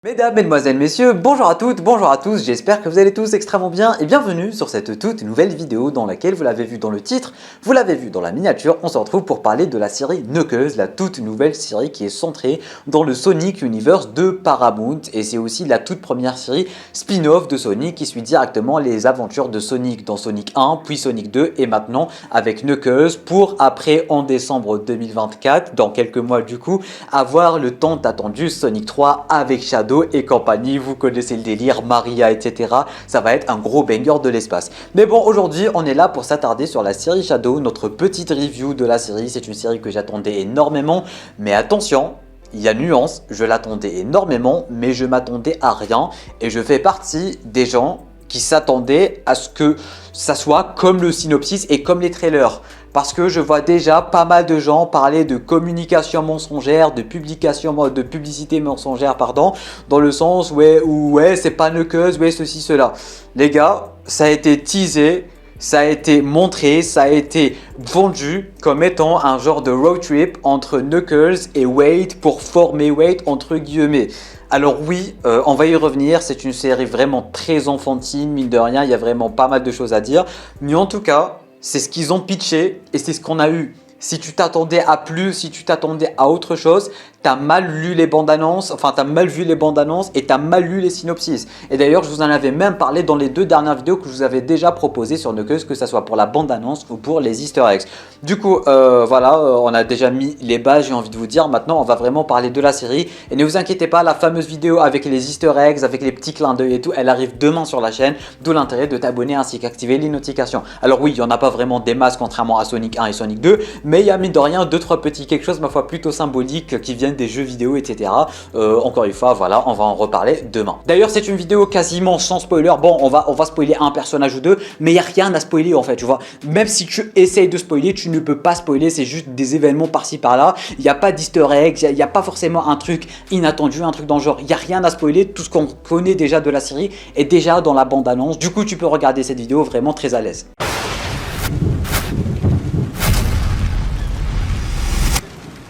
Mesdames, Mesdemoiselles, Messieurs, bonjour à toutes, bonjour à tous, j'espère que vous allez tous extrêmement bien et bienvenue sur cette toute nouvelle vidéo dans laquelle vous l'avez vu dans le titre, vous l'avez vu dans la miniature, on se retrouve pour parler de la série Knuckles, la toute nouvelle série qui est centrée dans le Sonic Universe de Paramount et c'est aussi la toute première série spin-off de Sonic qui suit directement les aventures de Sonic dans Sonic 1, puis Sonic 2 et maintenant avec Knuckles pour après en décembre 2024, dans quelques mois du coup, avoir le tant attendu Sonic 3 avec Shadow et compagnie, vous connaissez le délire, Maria, etc. Ça va être un gros banger de l'espace. Mais bon, aujourd'hui, on est là pour s'attarder sur la série Shadow, notre petite review de la série. C'est une série que j'attendais énormément, mais attention, il y a nuance, je l'attendais énormément, mais je m'attendais à rien. Et je fais partie des gens qui s'attendaient à ce que ça soit comme le synopsis et comme les trailers. Parce que je vois déjà pas mal de gens parler de communication mensongère, de publicité mensongère, pardon, dans le sens ouais, c'est pas Knuckles, ouais, ceci, cela. Les gars, ça a été teasé, ça a été montré, ça a été vendu comme étant un genre de road trip entre Knuckles et Wade pour former Wade entre guillemets. Alors oui, on va y revenir, c'est une série vraiment très enfantine, mine de rien, il y a vraiment pas mal de choses à dire. Mais en tout cas, c'est ce qu'ils ont pitché et c'est ce qu'on a eu. Si tu t'attendais à plus, si tu t'attendais à autre chose, t'as mal lu les bandes annonces, enfin t'as mal vu les bandes annonces et t'as mal lu les synopsis. Et d'ailleurs, je vous en avais même parlé dans les deux dernières vidéos que je vous avais déjà proposées sur Knuckles, que ce soit pour la bande annonce ou pour les Easter eggs. Du coup, voilà, on a déjà mis les bases, j'ai envie de vous dire. Maintenant, on va vraiment parler de la série. Et ne vous inquiétez pas, la fameuse vidéo avec les Easter eggs, avec les petits clins d'œil et tout, elle arrive demain sur la chaîne. D'où l'intérêt de t'abonner ainsi qu'activer les notifications. Alors oui, il n'y en a pas vraiment des masses contrairement à Sonic 1 et Sonic 2, mais il y a mine de rien 2-3 petits quelque chose, ma foi, plutôt symbolique qui viennent des jeux vidéo, etc. Encore une fois, voilà, on va en reparler demain. D'ailleurs, c'est une vidéo quasiment sans spoiler. Bon, on va spoiler un personnage ou deux, mais il n'y a rien à spoiler en fait, tu vois. Même si tu essayes de spoiler, tu ne peux pas spoiler, c'est juste des événements par-ci par-là. Il n'y a pas d'easter eggs, il n'y a pas forcément un truc inattendu, un truc dans le genre. Il n'y a rien à spoiler, tout ce qu'on connaît déjà de la série est déjà dans la bande-annonce. Du coup, tu peux regarder cette vidéo vraiment très à l'aise.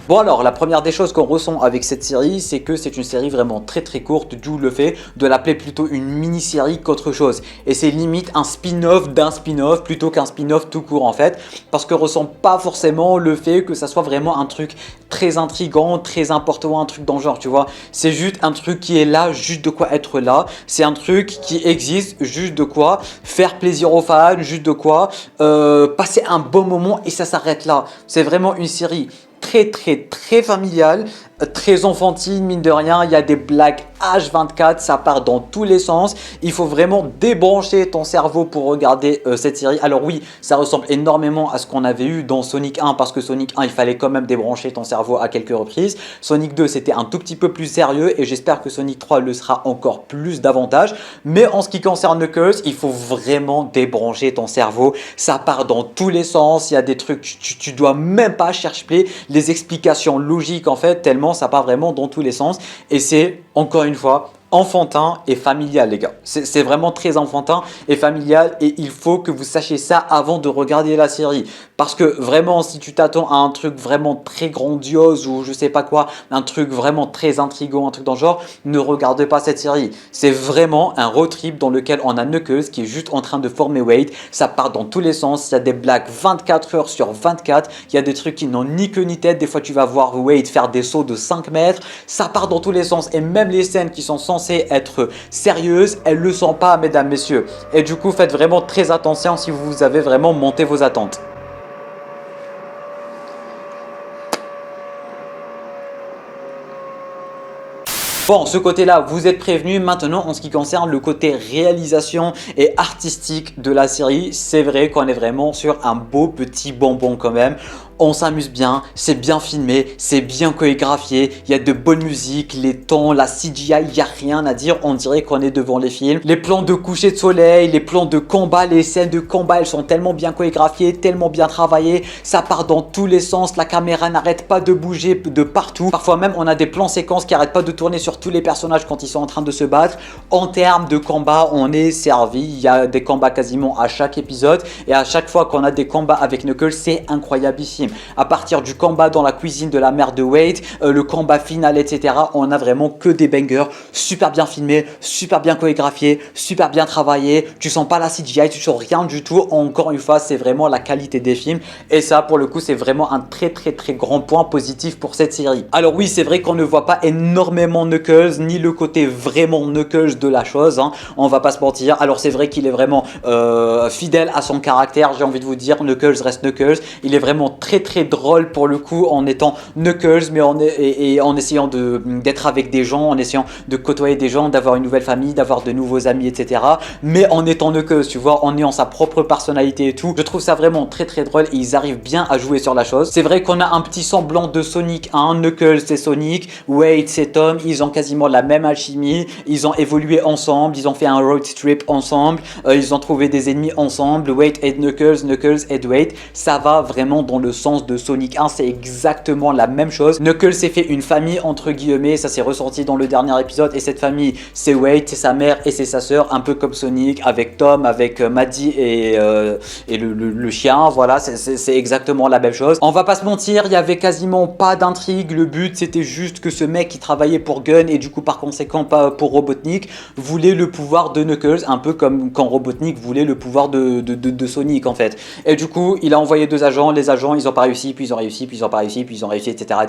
Bon alors, la première des choses qu'on ressent avec cette série, c'est que c'est une série vraiment très courte, d'où le fait de l'appeler plutôt une mini-série qu'autre chose. Et c'est limite un spin-off d'un spin-off plutôt qu'un spin-off tout court en fait, parce qu'on ressent pas forcément le fait que ça soit vraiment un truc très intriguant, très important, un truc dans le genre, tu vois. C'est juste un truc qui est là, juste de quoi être là. C'est un truc qui existe, juste de quoi faire plaisir aux fans, juste de quoi passer un bon moment et ça s'arrête là. C'est vraiment une série très familiale, très enfantine, mine de rien. Il y a des blagues H24, ça part dans tous les sens. Il faut vraiment débrancher ton cerveau pour regarder cette série. Alors oui, ça ressemble énormément à ce qu'on avait eu dans Sonic 1 parce que Sonic 1, il fallait quand même débrancher ton cerveau à quelques reprises. Sonic 2, c'était un tout petit peu plus sérieux et j'espère que Sonic 3 le sera encore plus davantage. Mais en ce qui concerne Knuckles, il faut vraiment débrancher ton cerveau. Ça part dans tous les sens. Il y a des trucs, tu dois même pas chercher les explications logiques en fait, tellement ça part vraiment dans tous les sens. Et c'est encore une fois enfantin et familial les gars, c'est vraiment très enfantin et familial et il faut que vous sachiez ça avant de regarder la série parce que vraiment si tu t'attends à un truc vraiment très grandiose ou je sais pas quoi, un truc vraiment très intriguant, un truc dans le genre, ne regardez pas cette série. C'est vraiment un road trip dans lequel on a Knuckles qui est juste en train de former Wade, ça part dans tous les sens, il y a des blagues 24 heures sur 24, il y a des trucs qui n'ont ni queue ni tête, des fois tu vas voir Wade faire des sauts de 5 mètres, ça part dans tous les sens et même les scènes qui sont censées être sérieuses, elles le sont pas mesdames, messieurs. Et du coup, faites vraiment très attention si vous avez vraiment monté vos attentes. Bon, ce côté-là, vous êtes prévenus. Maintenant, en ce qui concerne le côté réalisation et artistique de la série, c'est vrai qu'on est vraiment sur un beau petit bonbon quand même. On s'amuse bien, c'est bien filmé, c'est bien chorégraphié, il y a de bonnes musiques, les tons, la CGI, il n'y a rien à dire, on dirait qu'on est devant les films. Les plans de coucher de soleil, les plans de combat, les scènes de combat, elles sont tellement bien chorégraphiées, tellement bien travaillées, ça part dans tous les sens, la caméra n'arrête pas de bouger de partout. Parfois même, on a des plans séquences qui n'arrêtent pas de tourner sur tous les personnages quand ils sont en train de se battre. En termes de combat, on est servi, il y a des combats quasiment à chaque épisode et à chaque fois qu'on a des combats avec Knuckles, c'est incroyableissime. film. À partir du combat dans la cuisine de la mère de Wade, le combat final, etc. On a vraiment que des bangers, super bien filmés, super bien chorégraphiés, super bien travaillés. Tu sens pas la CGI, tu sens rien du tout. Encore une fois, c'est vraiment la qualité des films. Et ça, pour le coup, c'est vraiment un très grand point positif pour cette série. Alors oui, c'est vrai qu'on ne voit pas énormément Knuckles, ni le côté vraiment Knuckles de la chose, hein. On va pas se mentir. Alors c'est vrai qu'il est vraiment fidèle à son caractère, j'ai envie de vous dire. Knuckles reste Knuckles. Il est vraiment très drôle pour le coup en étant Knuckles, mais en essayant d'être avec des gens, en essayant de côtoyer des gens, d'avoir une nouvelle famille, d'avoir de nouveaux amis, etc. Mais en étant Knuckles, tu vois, en ayant sa propre personnalité et tout. Je trouve ça vraiment très drôle et ils arrivent bien à jouer sur la chose. C'est vrai qu'on a un petit semblant de Sonic 1, Knuckles c'est Sonic, Wade c'est Tom, ils ont quasiment la même alchimie, ils ont évolué ensemble, ils ont fait un road trip ensemble, ils ont trouvé des ennemis ensemble, Wade et Knuckles, Knuckles et Wade, ça va vraiment dans le sens de Sonic 1, c'est exactement la même chose. Knuckles s'est fait une famille entre guillemets, ça s'est ressenti dans le dernier épisode, et cette famille c'est Wade, c'est sa mère et c'est sa sœur, un peu comme Sonic, avec Tom, avec Maddie et le chien, voilà, c'est exactement la même chose. On va pas se mentir, il y avait quasiment pas d'intrigue, le but c'était juste que ce mec qui travaillait pour Gun et du coup par conséquent pas pour Robotnik voulait le pouvoir de Knuckles, un peu comme quand Robotnik voulait le pouvoir de Sonic en fait. Et du coup il a envoyé deux agents, les agents ils ont pas réussi, puis ils ont réussi, puis ils ont pas réussi, puis ils ont réussi, etc.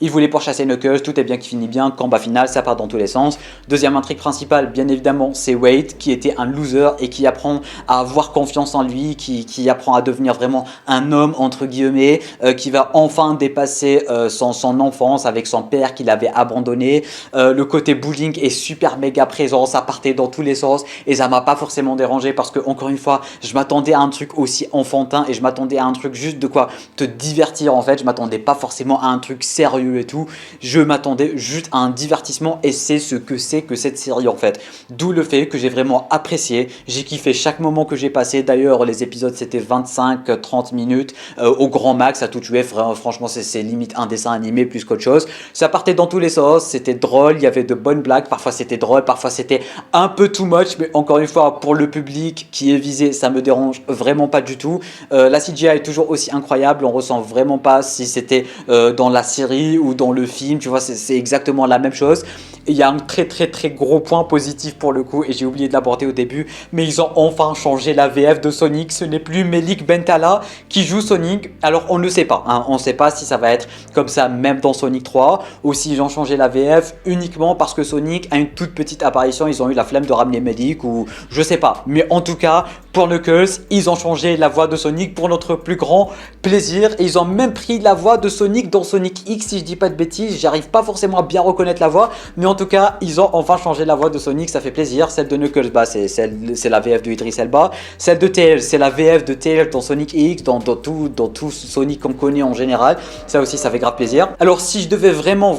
Il voulait pourchasser Knuckles, tout est bien qui finit bien, combat final, ça part dans tous les sens. Deuxième intrigue principale, bien évidemment, c'est Wade qui était un loser et qui apprend à avoir confiance en lui, qui apprend à devenir vraiment un homme entre guillemets, qui va enfin dépasser son enfance avec son père qu'il avait abandonné. Le côté bullying est super méga présent, ça partait dans tous les sens et ça m'a pas forcément dérangé parce que encore une fois je m'attendais à un truc aussi enfantin et je m'attendais à un truc juste de quoi te divertir en fait. Je m'attendais pas forcément à un truc sérieux et tout, je m'attendais juste à un divertissement et c'est ce que c'est que cette série en fait. D'où le fait que j'ai vraiment apprécié, j'ai kiffé chaque moment que j'ai passé. D'ailleurs les épisodes c'était 25-30 minutes au grand max à tout tuer. Franchement c'est limite un dessin animé plus qu'autre chose. Ça partait dans tous les sens, c'était drôle, il y avait de bonnes blagues, parfois c'était drôle, parfois c'était un peu too much, mais encore une fois pour le public qui est visé ça me dérange vraiment pas du tout. La CGI est toujours aussi incroyable, on ressent vraiment pas si c'était dans la série ou dans le film, tu vois, c'est exactement la même chose. Et il y a un très gros point positif pour le coup et j'ai oublié de l'aborder au début, mais ils ont enfin changé la VF de Sonic. Ce n'est plus Melik Bentala qui joue Sonic. Alors on ne sait pas, hein, on ne sait pas si ça va être comme ça même dans Sonic 3 ou s'ils ont changé la VF uniquement parce que Sonic a une toute petite apparition, ils ont eu la flemme de ramener Melik ou je sais pas. Mais en tout cas pour Knuckles ils ont changé la voix de Sonic pour notre plus grand plaisir et ils ont même pris la voix de Sonic dans Sonic X si je dis pas de bêtises. J'arrive pas forcément à bien reconnaître la voix, mais en tout cas ils ont enfin changé la voix de Sonic, ça fait plaisir. Celle de Knuckles, bah, c'est la VF de Idris Elba. Celle de Tails, c'est la VF de Tails dans Sonic X, dans tout Sonic qu'on connaît en général. Ça aussi ça fait grave plaisir. Alors si je devais vraiment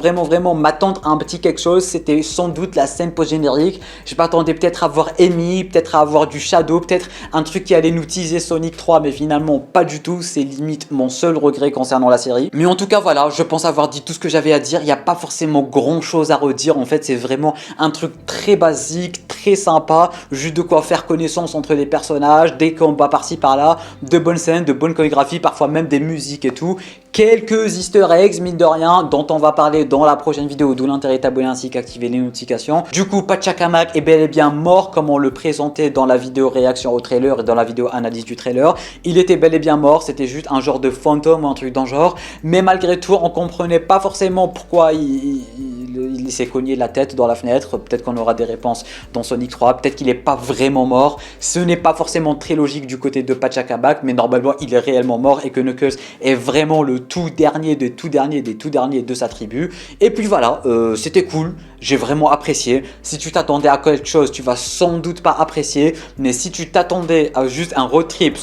m'attendre à un petit quelque chose, c'était sans doute la scène post-générique. Je m'attendais peut-être à voir Amy, peut-être à avoir du Shadow, peut-être un truc qui allait nous teaser Sonic 3, mais finalement pas du tout. C'est limite mon seul regret concernant la série. Mais en tout cas voilà, je pense avoir dit tout ce que j'avais à dire. Il n'y a pas forcément grand chose à redire. En fait c'est vraiment un truc très basique, très sympa, juste de quoi faire connaissance entre les personnages, des combats par-ci par-là, de bonnes scènes, de bonnes chorégraphies, parfois même des musiques et tout. Quelques easter eggs mine de rien dont on va parler dans la prochaine vidéo, d'où l'intérêt de t'abonner ainsi qu'activer les notifications. Du coup Pachacamac est bel et bien mort comme on le présentait dans la vidéo réaction au trailer et dans la vidéo analyse du trailer. Il était bel et bien mort, c'était juste un genre de fantôme ou un truc dans le genre, mais malgré tout on comprenait pas forcément pourquoi il s'est cogné la tête dans la fenêtre. Peut-être qu'on aura des réponses dans Sonic 3, peut-être qu'il n'est pas vraiment mort. Ce n'est pas forcément très logique du côté de Pachacamac, mais normalement il est réellement mort et que Knuckles est vraiment le tout dernier de sa tribu. Et puis voilà, c'était cool, j'ai vraiment apprécié. Si tu t'attendais à quelque chose, tu vas sans doute pas apprécier, mais si tu t'attendais à juste un road trip,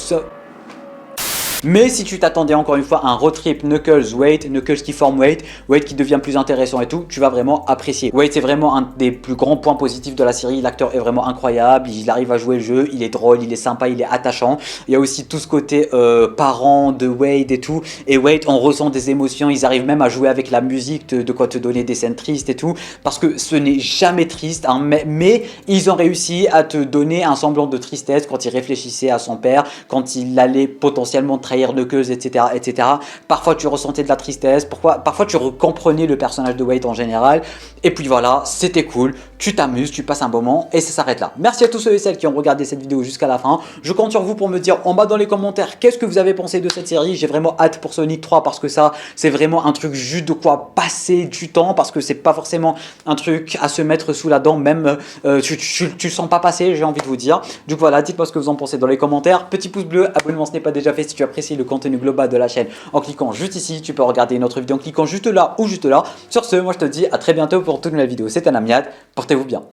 mais si tu t'attendais encore une fois à un road trip Knuckles Wade, Knuckles qui forme Wade, Wade qui devient plus intéressant et tout, tu vas vraiment apprécier. Wade c'est vraiment un des plus grands points positifs de la série, l'acteur est vraiment incroyable, il arrive à jouer le jeu, il est drôle, il est sympa, il est attachant. Il y a aussi tout ce côté parent de Wade et tout, et Wade on ressent des émotions, ils arrivent même à jouer avec la musique, de quoi te donner des scènes tristes et tout, parce que ce n'est jamais triste, hein, mais ils ont réussi à te donner un semblant de tristesse quand il réfléchissait à son père, quand il allait potentiellement trahir trahir Knuckles, etc., etc. Parfois tu ressentais de la tristesse, parfois tu comprenais le personnage de Wade en général. Et puis voilà, c'était cool, tu t'amuses, tu passes un bon moment et ça s'arrête là. Merci à tous ceux et celles qui ont regardé cette vidéo jusqu'à la fin. Je compte sur vous pour me dire en bas dans les commentaires qu'est-ce que vous avez pensé de cette série. J'ai vraiment hâte pour Sonic 3 parce que ça, c'est vraiment un truc juste de quoi passer du temps, parce que c'est pas forcément un truc à se mettre sous la dent, même tu le sens pas passer, j'ai envie de vous dire. Donc voilà, dites-moi ce que vous en pensez dans les commentaires. Petit pouce bleu, abonnement ce n'est pas déjà fait si tu apprécies le contenu global de la chaîne en cliquant juste ici. Tu peux regarder une autre vidéo en cliquant juste là ou juste là. Sur ce, moi je te dis à très bientôt pour toute une nouvelle vidéo. C'était un Amiad, portez-vous bien.